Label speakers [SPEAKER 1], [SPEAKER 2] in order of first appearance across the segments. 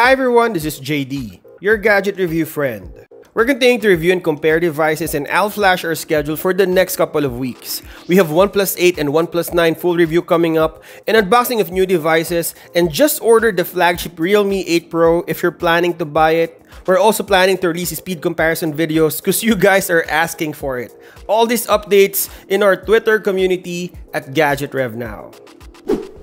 [SPEAKER 1] Hi everyone, this is JD, your gadget review friend. We're continuing to review and compare devices, and I'll flash our schedule for the next couple of weeks. We have OnePlus 8 and OnePlus 9 full review coming up, an unboxing of new devices, and just ordered the flagship Realme 8 Pro if you're planning to buy it. We're also planning to release speed comparison videos because you guys are asking for it. All these updates in our Twitter community at GadgetRevNow.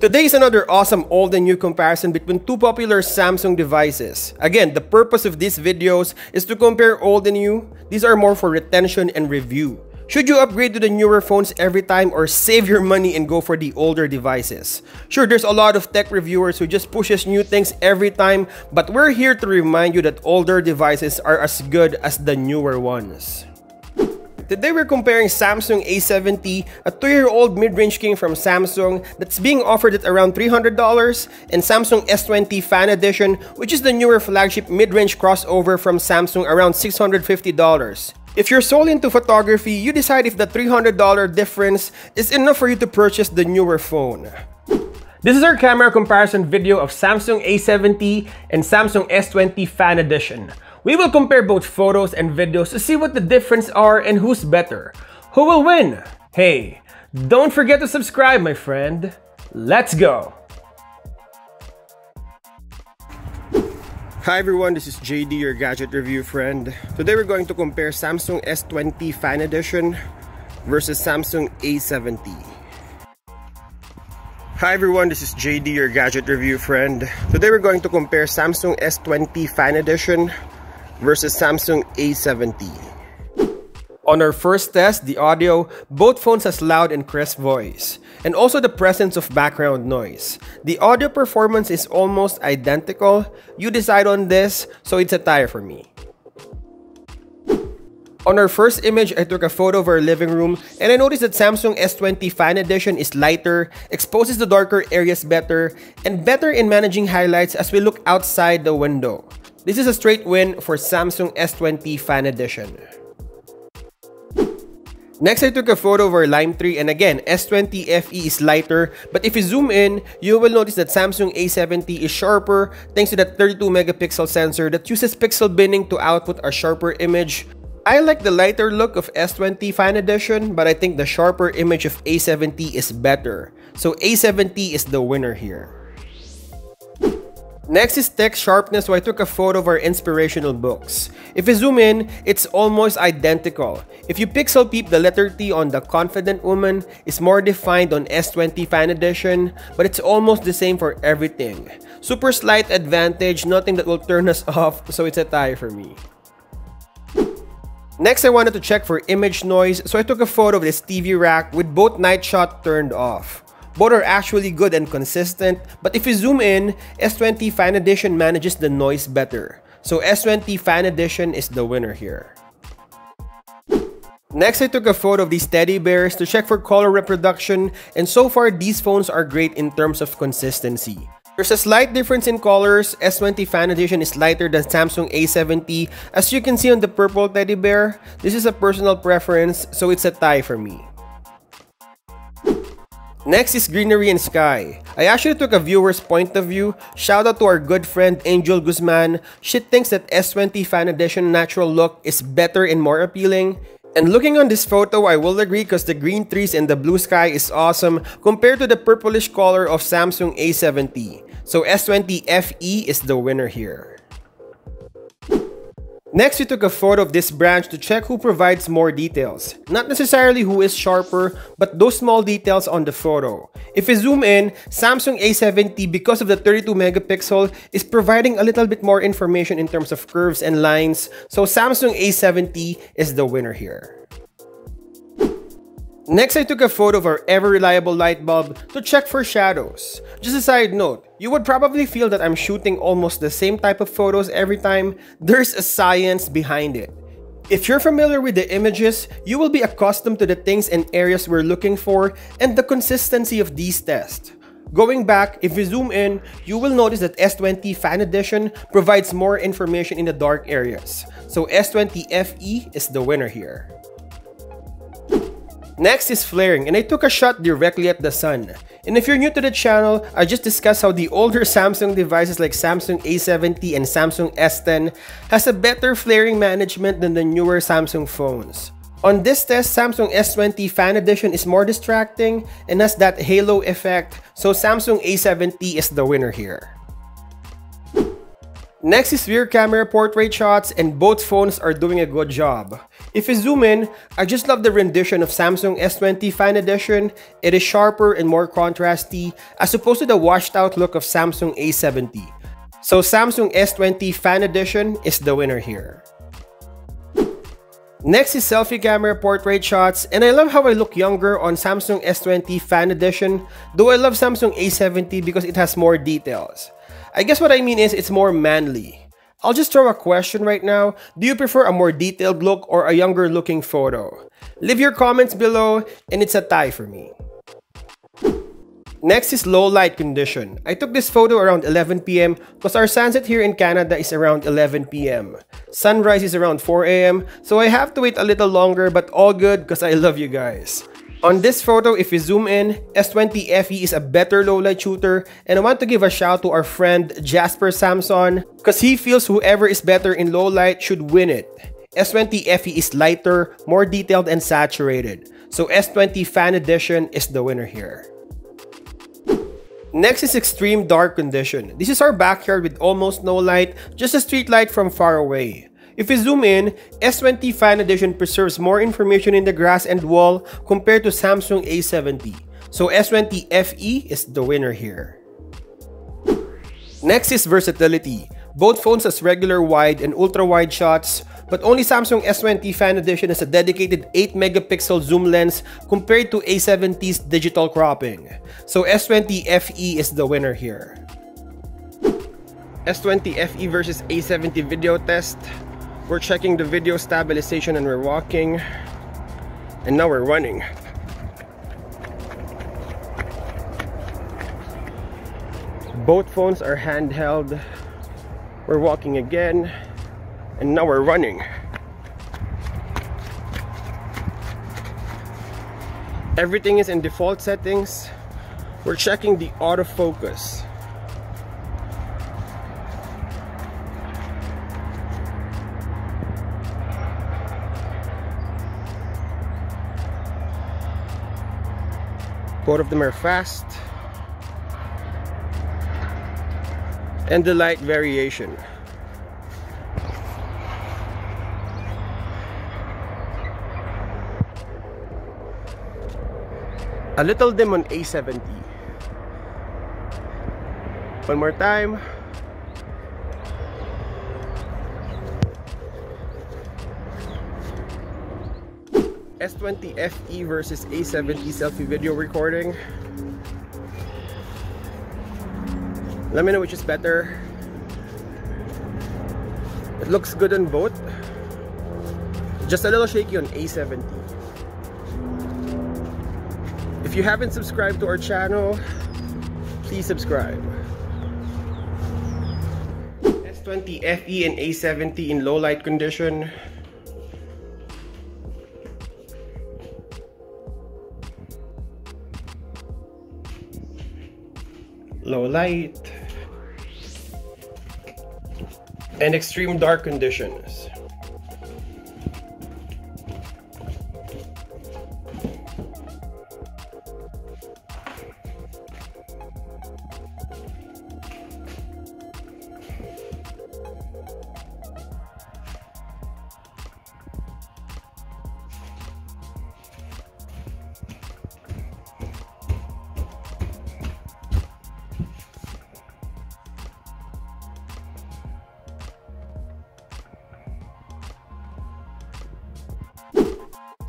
[SPEAKER 1] Today is another awesome old and new comparison between two popular Samsung devices. Again, the purpose of these videos is to compare old and new. These are more for retention and review. Should you upgrade to the newer phones every time or save your money and go for the older devices? Sure, there's a lot of tech reviewers who just pushes new things every time, but we're here to remind you that older devices are as good as the newer ones. Today we're comparing Samsung A70, a 2-year-old mid-range king from Samsung that's being offered at around $300, and Samsung S20 Fan Edition, which is the newer flagship mid-range crossover from Samsung, around $650. If you're solely into photography, you decide if the $300 difference is enough for you to purchase the newer phone. This is our camera comparison video of Samsung A70 and Samsung S20 Fan Edition. We will compare both photos and videos to see what the difference are and who's better. Who will win? Hey, don't forget to subscribe, my friend. Let's go! Hi everyone, this is JD, your gadget review friend. Today we're going to compare Samsung S20 Fan Edition versus Samsung A70. Hi everyone, this is JD, your gadget review friend. Today we're going to compare Samsung S20 Fan Edition versus Samsung A70. On our first test, the audio, both phones has loud and crisp voice, and also the presence of background noise. The audio performance is almost identical. You decide on this, so it's a tie for me. On our first image, I took a photo of our living room, and I noticed that Samsung S20 Fan Edition is lighter, exposes the darker areas better, and better in managing highlights as we look outside the window. This is a straight win for Samsung S20 Fan Edition. Next, I took a photo of our Lime tree, and again, S20 FE is lighter, but if you zoom in, you will notice that Samsung A70 is sharper thanks to that 32 megapixel sensor that uses pixel binning to output a sharper image. I like the lighter look of S20 Fan Edition, but I think the sharper image of A70 is better. So A70 is the winner here. Next is text sharpness, so I took a photo of our inspirational books. If you zoom in, it's almost identical. If you pixel peep, the letter T on The Confident Woman is more defined on S20 Fan Edition, but it's almost the same for everything. Super slight advantage, nothing that will turn us off, so it's a tie for me. Next, I wanted to check for image noise, so I took a photo of this TV rack with both night shot turned off. Both are actually good and consistent, but if you zoom in, S20 Fan Edition manages the noise better. So S20 Fan Edition is the winner here. Next, I took a photo of these teddy bears to check for color reproduction, and so far these phones are great in terms of consistency. There's a slight difference in colors. S20 Fan Edition is lighter than Samsung A70, as you can see on the purple teddy bear. This is a personal preference, so it's a tie for me. Next is greenery and sky. I actually took a viewer's point of view. Shout out to our good friend Angel Guzman. She thinks that S20 Fan Edition natural look is better and more appealing. And looking on this photo, I will agree because the green trees and the blue sky is awesome compared to the purplish color of Samsung A70. So S20 FE is the winner here. Next, we took a photo of this branch to check who provides more details. Not necessarily who is sharper, but those small details on the photo. If you zoom in, Samsung A70, because of the 32 megapixel, is providing a little bit more information in terms of curves and lines. So Samsung A70 is the winner here. Next, I took a photo of our ever-reliable light bulb to check for shadows. Just a side note, you would probably feel that I'm shooting almost the same type of photos every time. There's a science behind it. If you're familiar with the images, you will be accustomed to the things and areas we're looking for and the consistency of these tests. Going back, if you zoom in, you will notice that S20 Fan Edition provides more information in the dark areas. So S20 FE is the winner here. Next is flaring, and I took a shot directly at the sun. And if you're new to the channel, I just discussed how the older Samsung devices like Samsung A70 and Samsung S10 has a better flaring management than the newer Samsung phones. On this test, Samsung S20 Fan Edition is more distracting and has that halo effect, so Samsung A70 is the winner here. Next is rear camera portrait shots, and both phones are doing a good job. If you zoom in, I just love the rendition of Samsung S20 Fan Edition. It is sharper and more contrasty as opposed to the washed out look of Samsung A70. So Samsung S20 Fan Edition is the winner here. Next is selfie camera portrait shots, and I love how I look younger on Samsung S20 Fan Edition, though I love Samsung A70 because it has more details. I guess what I mean is it's more manly. I'll just throw a question right now. Do you prefer a more detailed look or a younger looking photo? Leave your comments below, and it's a tie for me. Next is low light condition. I took this photo around 11 PM because our sunset here in Canada is around 11 PM. Sunrise is around 4 AM, so I have to wait a little longer, but all good because I love you guys. On this photo, if you zoom in, S20 FE is a better low light shooter, and I want to give a shout to our friend Jasper Samson because he feels whoever is better in low light should win it. S20 FE is lighter, more detailed and saturated, so S20 Fan Edition is the winner here. Next is extreme dark condition. This is our backyard with almost no light, just a street light from far away. If you zoom in, S20 Fan Edition preserves more information in the grass and wall compared to Samsung A70. So S20 FE is the winner here. Next is versatility. Both phones has regular wide and ultra wide shots, but only Samsung S20 Fan Edition has a dedicated 8 megapixel zoom lens compared to A70's digital cropping. So S20 FE is the winner here. S20 FE versus A70 video test. We're checking the video stabilization and we're walking, and now we're running. Both phones are handheld. We're walking again, and now we're running. Everything is in default settings. We're checking the autofocus. Both of them are fast, and the light variation. A little dim on A70. One more time. S20 FE versus A70 selfie video recording. Let me know which is better. It looks good on both. Just a little shaky on A70. If you haven't subscribed to our channel, please subscribe. S20 FE and A70 in low light condition. Low light, and extreme dark conditions.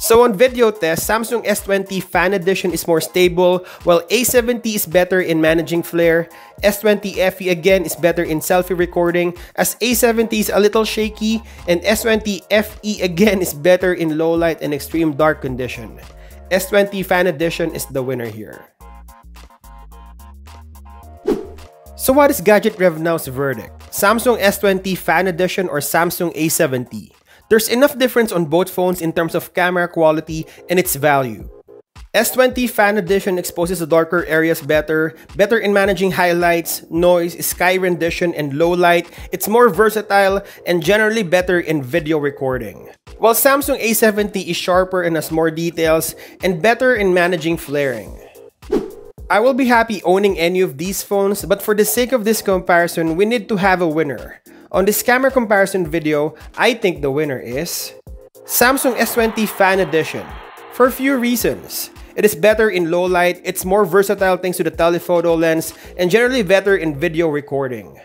[SPEAKER 1] So on video test, Samsung S20 Fan Edition is more stable, while A70 is better in managing flare. S20 FE again is better in selfie recording, as A70 is a little shaky, and S20 FE again is better in low light and extreme dark condition. S20 Fan Edition is the winner here. So what is GadgetRevNow's verdict? Samsung S20 Fan Edition or Samsung A70? There's enough difference on both phones in terms of camera quality and its value. S20 Fan Edition exposes the darker areas better in managing highlights, noise, sky rendition, and low light. It's more versatile and generally better in video recording. While Samsung A70 is sharper and has more details and better in managing flaring. I will be happy owning any of these phones, but for the sake of this comparison, we need to have a winner. On this camera comparison video, I think the winner is Samsung S20 Fan Edition. For a few reasons. It is better in low light, it's more versatile thanks to the telephoto lens, and generally better in video recording.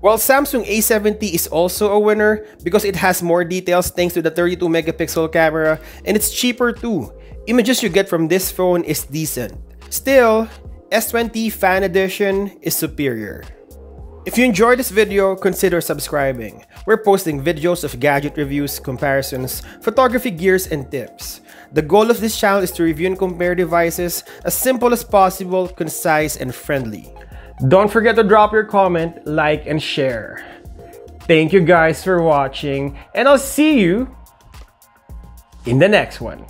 [SPEAKER 1] While Samsung A70 is also a winner because it has more details thanks to the 32 megapixel camera, and it's cheaper too. Images you get from this phone is decent. Still, S20 Fan Edition is superior. If you enjoyed this video, consider subscribing. We're posting videos of gadget reviews, comparisons, photography gears, and tips. The goal of this channel is to review and compare devices as simple as possible, concise, and friendly. Don't forget to drop your comment, like, and share. Thank you guys for watching, and I'll see you in the next one.